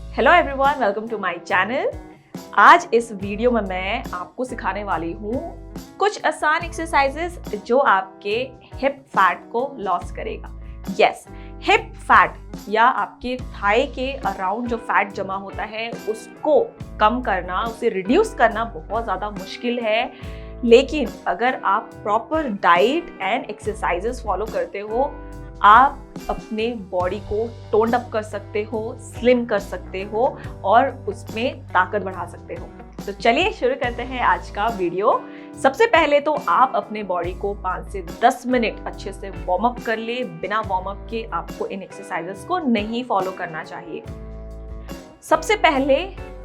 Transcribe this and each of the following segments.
Hello everyone, welcome to my channel. आज इस video में मैं आपको सिखाने वाली हूँ कुछ आसान एक्सरसाइजेस जो आपके हिप फैट को लॉस करेगा। यस, हिप फैट या आपके थाई के अराउंड जो फैट जमा होता है उसको कम करना, उसे रिड्यूस करना बहुत ज़्यादा मुश्किल है। लेकिन अगर आप proper diet and exercises follow करते हो, आप अपने बॉडी को टोन्ड अप कर सकते हो, स्लिम कर सकते हो और उसमें ताकत बढ़ा सकते हो। तो चलिए शुरू करते हैं आज का वीडियो। सबसे पहले तो आप अपने बॉडी को 5 से 10 मिनट अच्छे से वार्म अप कर ले। बिना वार्म अप के आपको इन एक्सरसाइजेस को नहीं फॉलो करना चाहिए। सबसे पहले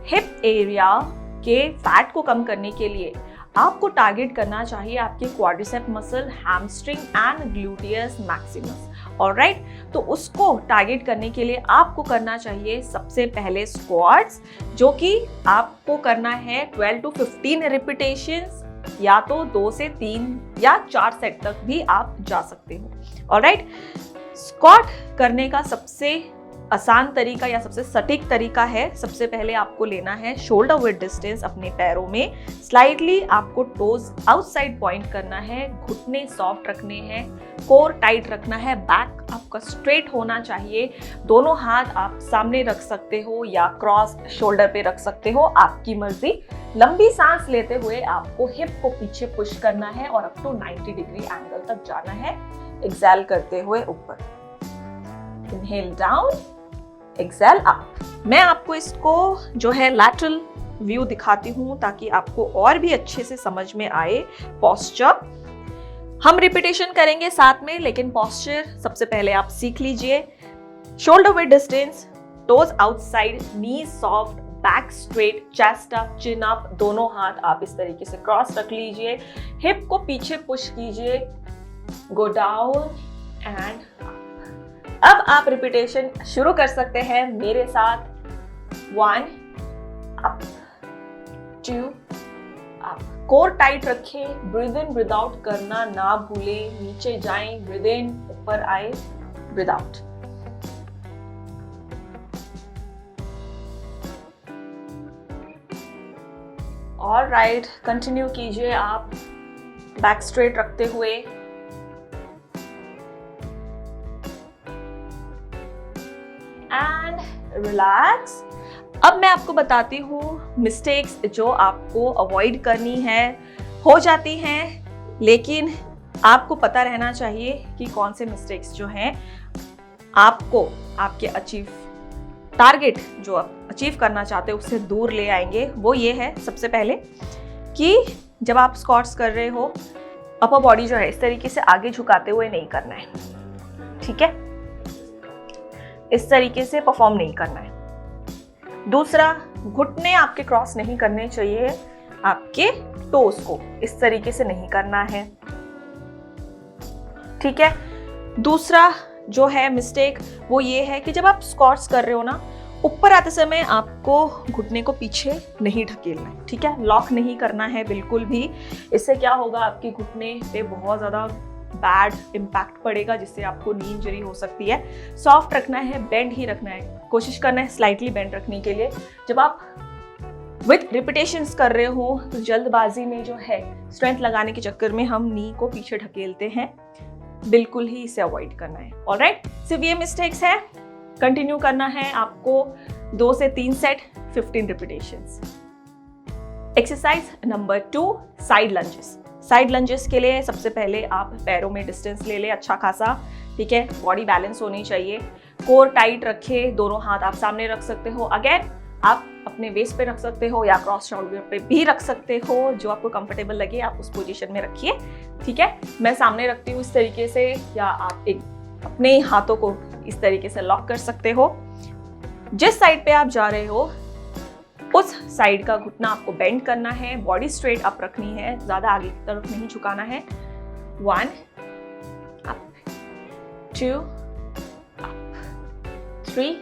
हिप एरिया के फैट को कम करने के लिए आपको टारगेट करना चाहिए आपके quadricep muscle, hamstring and gluteus Maximus. Alright, तो उसको टारगेट करने के लिए आपको करना चाहिए सबसे पहले स्क्वाट्स, जो कि आपको करना है 12 to 15 रिपीटेशंस, या तो 2 से 3 या 4 सेट तक भी आप जा सकते हो। ऑलराइट, स्क्वाट करने का सबसे आसान तरीका या सबसे सटीक तरीका है, सबसे पहले आपको लेना है शोल्डर विद डिस्टेंस अपने पैरों में। स्लाइटली आपको टोज आउटसाइड पॉइंट करना है, घुटने सॉफ्ट रखने हैं, कोर टाइट रखना है, बैक आपका स्ट्रेट होना चाहिए। दोनों हाथ आप सामने रख सकते हो या क्रॉस शोल्डर पे रख सकते हो, आपकी मर्जी। लंबी सांस लेते हुए आपको हिप को पीछे पुश करना है और अप टू 90 डिग्री एंगल तक जाना है। एक्सहेल करते हुए ऊपर, इनहेल डाउन, एक्सहेल अप। मैं आपको इसको जो है लैटरल व्यू दिखाती हूँ ताकि आपको और भी अच्छे से समझ में आए पोस्चर। हम रिपीटेशन करेंगे साथ में, लेकिन पोस्चर सबसे पहले आप सीख लीजिए। Shoulder with distance, toes outside, knee soft, back straight, chest up, chin up. दोनों हाथ आप इस तरीके से क्रॉस रख लीजिए, हिप को पीछे पुश कीजिए, गो डाउन एंड अप। अब आप रिपीटेशन शुरू कर सकते हैं मेरे साथ। 1 अप, 2 अप। कोर टाइट रखें, ब्रीद इन ब्रीद आउट करना ना भूलें। नीचे जाएं, ब्रीद इन, ऊपर आए, ब्रीद आउट। ऑलराइट, कंटिन्यू कीजिए आप बैक स्ट्रेट रखते हुए। And relax. अब मैं आपको बताती हूँ मिस्टेक्स जो आपको अवॉइड करनी है। हो जाती हैं, लेकिन आपको पता रहना चाहिए कि कौन से मिस्टेक्स जो हैं आपको आपके टारगेट जो आप अचीव करना चाहते हो उससे दूर ले आएंगे। वो ये है, सबसे पहले कि जब आप स्क्वाट्स कर रहे हो, अपर बॉडी जो है इस तरीके से आगे झुकाते हुए नहीं करना है, ठीक है? इस तरीके से परफॉर्म नहीं करना है। दूसरा, घुटने आपके क्रॉस नहीं करने चाहिए, आपके टोस को इस तरीके से नहीं करना है, ठीक है? दूसरा जो है मिस्टेक वो ये है कि जब आप स्क्वाट्स कर रहे हो ना, ऊपर आते समय आपको घुटने को पीछे नहीं ढकेलना है, ठीक है? लॉक नहीं करना है बिल्कुल भी। इससे क्या होगा, आपके घुटने पे बहुत ज़्यादा बैड इम्पैक्ट पड़ेगा, जिससे आपको नी इंजरी हो सकती है। सॉफ्ट रखना है, बेंड ही रखना है, कोशिश करना है स्लाइटली बेंड रखने के लिए। जब आप विद रिपीटेशंस कर रहे हो तो जल्दबाजी में जो है स्ट्रेंथ लगाने के चक्कर में हम नी को पीछे ढकेलते हैं, बिल्कुल ही इसे अवॉइड करना है। ऑलराइट, सिर्फ ये मिस्टेक्स है। कंटिन्यू करना है आपको 2 से 3 set, 15 repetitions. Exercise number 2, side lunges. Side lunges के लिए सबसे पहले आप पैरों में डिस्टेंस ले लें अच्छा खासा, ठीक है? बॉडी बैलेंस होनी चाहिए, कोर टाइट रखें, दोनों हाथ आप सामने रख सकते हो। अगेन आप अपने वेस्ट पे रख सकते हो या क्रॉस शोल्डर पे भी रख सकते हो, जो आपको कंफर्टेबल लगे आप उस पोजीशन में रखिए, ठीक है? मैं सामने रखती हूँ इस तरीके से, या आप अपने हाथों को इस तरीके से लॉक कर सकते हो। जिस साइड पे आप जा रहे हो उस साइड का घुटना आपको बेंड करना है, बॉडी स्ट्रेट अप रखनी है, ज्यादा आगे की तरफ नहीं झुकाना है। 1 up, 2 up, 3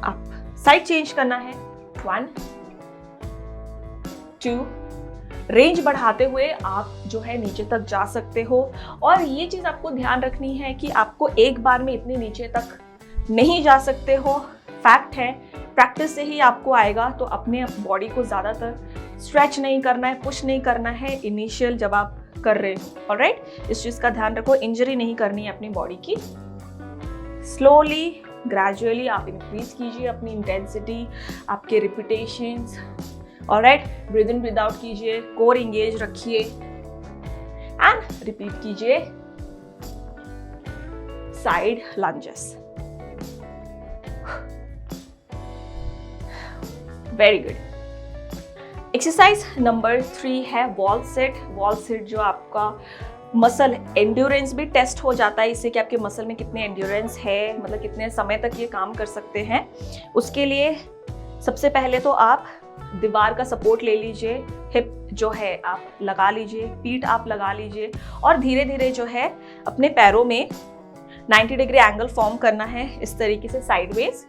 up. Side change करना है। 1 2। रेंज बढ़ाते हुए आप जो है नीचे तक जा सकते हो। और ये चीज आपको ध्यान रखनी है कि आपको एक बार में इतने नीचे तक नहीं जा सकते हो। फैक्ट है प्रैक्टिस से ही आपको आएगा। तो अपने बॉडी को ज़्यादातर स्ट्रेच नहीं करना है, पुश नहीं करना है इनिशियल जब आप कर रहे हो। ऑलराइट, इस चीज़ का ध्यान रखो, इंजरी नहीं करनी है अपनी बॉडी की। स्लोली ग्रेजुअली आप इंक्रीज कीजिए अपनी इंटेंसिटी, आपके repetitions. Alright, breathe in breathe out कीजिए, कोर एंगेज रखिए एंड रिपीट कीजिए side lunges. Very good. Exercise number 3 है वॉल सिट। वॉल सिट जो आपका मसल एंड्योरेंस भी टेस्ट हो जाता है इससे कि आपके मसल में कितने एंड्योरेंस है, मतलब कितने समय तक ये काम कर सकते हैं। उसके लिए सबसे पहले तो आप दीवार का सपोर्ट ले लीजिए, हिप जो है आप लगा लीजिए, पीठ आप लगा लीजिए और धीरे धीरे जो है अपने पैरों में 90 डिग्री एंगल फॉर्म करना है इस तरीके से साइडवेज,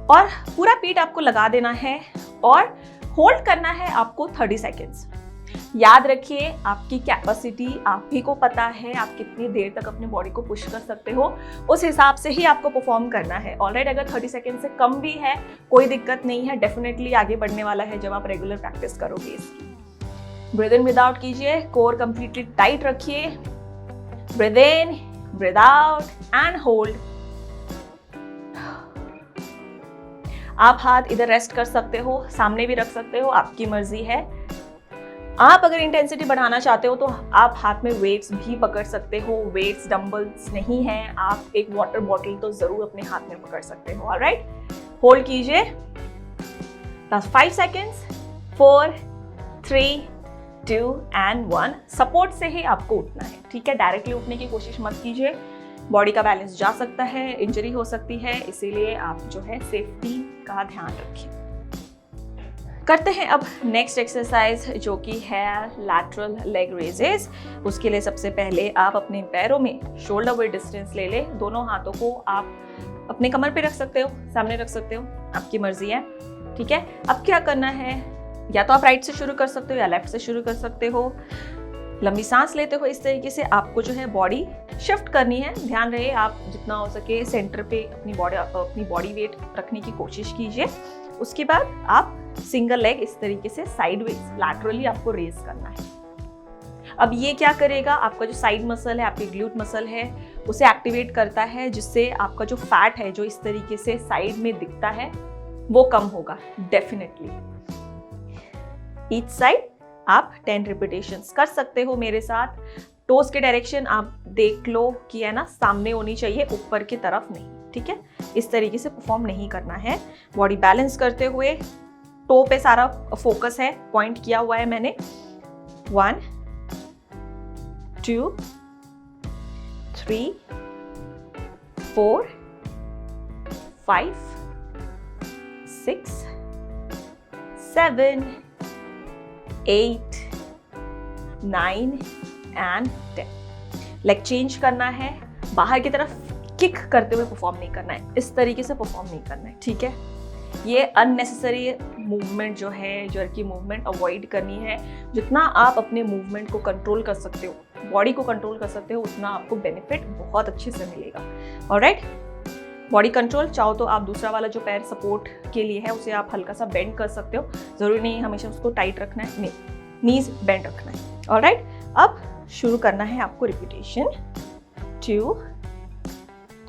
और पूरा पीठ आपको लगा देना है और होल्ड करना है आपको 30 सेकेंड्स। याद रखिए आपकी कैपेसिटी आप ही को पता है, आप कितनी देर तक अपनी बॉडी को पुश कर सकते हो, उस हिसाब से ही आपको परफॉर्म करना है। ऑलराइट, अगर 30 सेकेंड से कम भी है कोई दिक्कत नहीं है, डेफिनेटली आगे बढ़ने वाला है जब आप रेगुलर प्रैक्टिस करोगे इसकी। ब्रीथ इन ब्रीथ आउट कीजिए, कोर कंप्लीटली टाइट रखिए। Breathe in breathe out and hold. आप हाथ इधर रेस्ट कर सकते हो, सामने भी रख सकते हो, आपकी मर्जी है। आप अगर इंटेंसिटी बढ़ाना चाहते हो तो आप हाथ में वेट्स भी पकड़ सकते हो। वेट्स डंबल्स नहीं हैं, आप एक वाटर बॉटल तो जरूर अपने हाथ में पकड़ सकते हो। ऑलराइट, होल्ड कीजिए लास्ट 5 सेकेंड्स। 4 3 2 एंड 1। सपोर्ट से ही आपको उठना है, ठीक है। डायरेक्टली उठने की कोशिश मत कीजिए, बॉडी का बैलेंस जा सकता है, इंजरी हो सकती है, इसीलिए आप जो है सेफ्टी का ध्यान रखें। करते हैं अब नेक्स्ट एक्सरसाइज जो कि है लैटरल लेग रेजेस। उसके लिए सबसे पहले आप अपने पैरों में शोल्डर विड्थ डिस्टेंस ले लें। दोनों हाथों को आप अपने कमर पे रख सकते हो, सामने रख सकते हो, आपकी मर्जी है, ठीक है। अब क्या करना है, या तो आप राइट से शुरू कर सकते हो या लेफ्ट से शुरू कर सकते हो। लंबी सांस लेते हो इस तरीके से आपको जो है बॉडी शिफ्ट करनी है। ध्यान रहे आप जितना हो सके सेंटर पे अपनी बॉडी वेट रखने की कोशिश कीजिए। उसके बाद आप सिंगल लेग इस तरीके से साइडवेज लैटरली आपको रेज करना है। अब ये क्या करेगा, आपका जो साइड मसल है, आपकी ग्लूट मसल है, उसे एक्टिवेट करता है, जिससे आपका जो फैट है जो इस तरीके से साइड में दिखता है वो कम होगा डेफिनेटली। ईच साइड आप 10 रिपीटेशंस कर सकते हो मेरे साथ। टोस के डायरेक्शन आप देख लो कि है ना सामने होनी चाहिए, ऊपर की तरफ नहीं, ठीक है। इस तरीके से परफॉर्म नहीं करना है। बॉडी बैलेंस करते हुए टो पे सारा फोकस है, पॉइंट किया हुआ है मैंने। 1 2 3 4 5 6 7 8 9 एंड 10। लेग चेंज करना है, बाहर की तरफ किक करते हुए परफॉर्म नहीं करना है, इस तरीके से परफॉर्म नहीं करना है, ठीक है। ये अननेसेसरी मूवमेंट जो है, जर्की मूवमेंट अवॉइड करनी है। जितना आप अपने मूवमेंट को कंट्रोल कर सकते हो, बॉडी को कंट्रोल कर सकते हो, उतना आपको बेनिफिट बहुत अच्छे से मिलेगा। ऑलराइट, बॉडी कंट्रोल चाहो तो आप दूसरा वाला जो पैर सपोर्ट के लिए है उसे आप हल्का सा बेंड कर सकते हो, जरूरी नहीं हमेशा उसको टाइट रखना है, नहीं, नीज बेंड रखना है। ऑलराइट, अब शुरू करना है आपको repetition. 2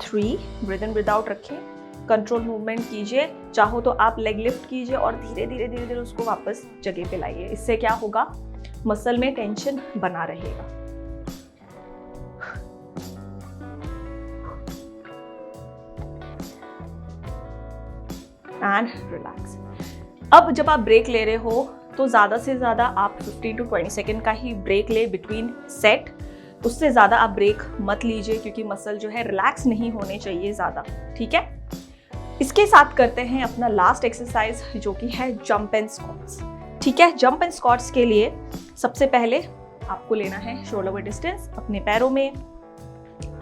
3 breathe in breathe out रखें, कंट्रोल मूवमेंट कीजिए। चाहो तो आप लेग लिफ्ट कीजिए और धीरे धीरे उसको वापस जगह पे लाइए। इससे क्या होगा, मसल में टेंशन बना रहेगा। And relax. अब जब आप ब्रेक ले रहे हो तो ज़्यादा से ज़्यादा आप 15 to 20 सेकेंड का ही ब्रेक ले बिटवीन सेट। उससे ज़्यादा आप ब्रेक मत लीजिए क्योंकि मसल जो है रिलैक्स नहीं होने चाहिए ज़्यादा, ठीक है। इसके साथ करते हैं अपना लास्ट एक्सरसाइज जो कि है जंप एंड स्क्वाट्स, ठीक है। जंप एंड स्क्वाट्स के लिए सबसे पहले आपको लेना है शोल्डर विड्थ डिस्टेंस, अपने पैरों में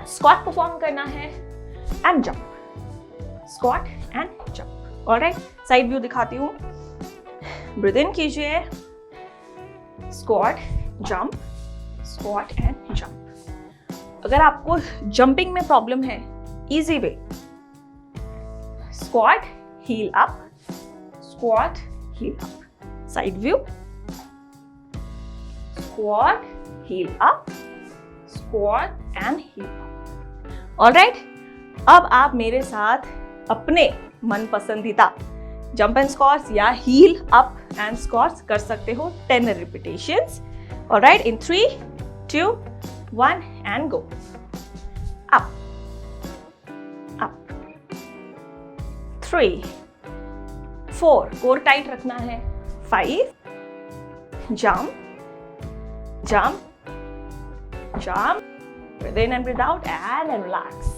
स्क्वाट परफॉर्म करना है and jump, squat and jump. Alright, side view दिखाती हूँ। ब्रीथ इन कीजिए, squat jump, squat and jump. अगर आपको जंपिंग में प्रॉब्लम है, easy way, squat heel up, squat, heel up. Side view, squat, heel up, squat and heel up. Alright, अब आप मेरे साथ अपने मन पसंदीदा जंप एंड स्क्वाट्स या हील अप एंड स्क्वाट्स कर सकते हो 10 repetitions. Alright, in 3, 2, 1 and go. Up, up, 3, 4, core tight रखना है, 5, jump, jump, jump, breathe in and breathe out and relax.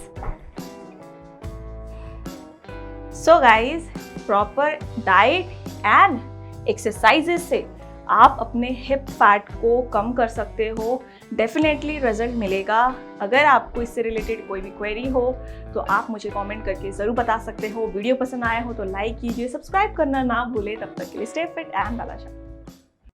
So guys, proper diet and exercises से आप अपने hip fat को कम कर सकते हो. डेफिनेटली रिजल्ट मिलेगा. अगर आपको इससे रिलेटेड कोई भी क्वेरी हो तो आप मुझे कमेंट करके ज़रूर बता सकते हो. वीडियो पसंद आया हो तो लाइक कीजिए, सब्सक्राइब करना ना भूले. तब तक के लिए stay fit and Bala Shah.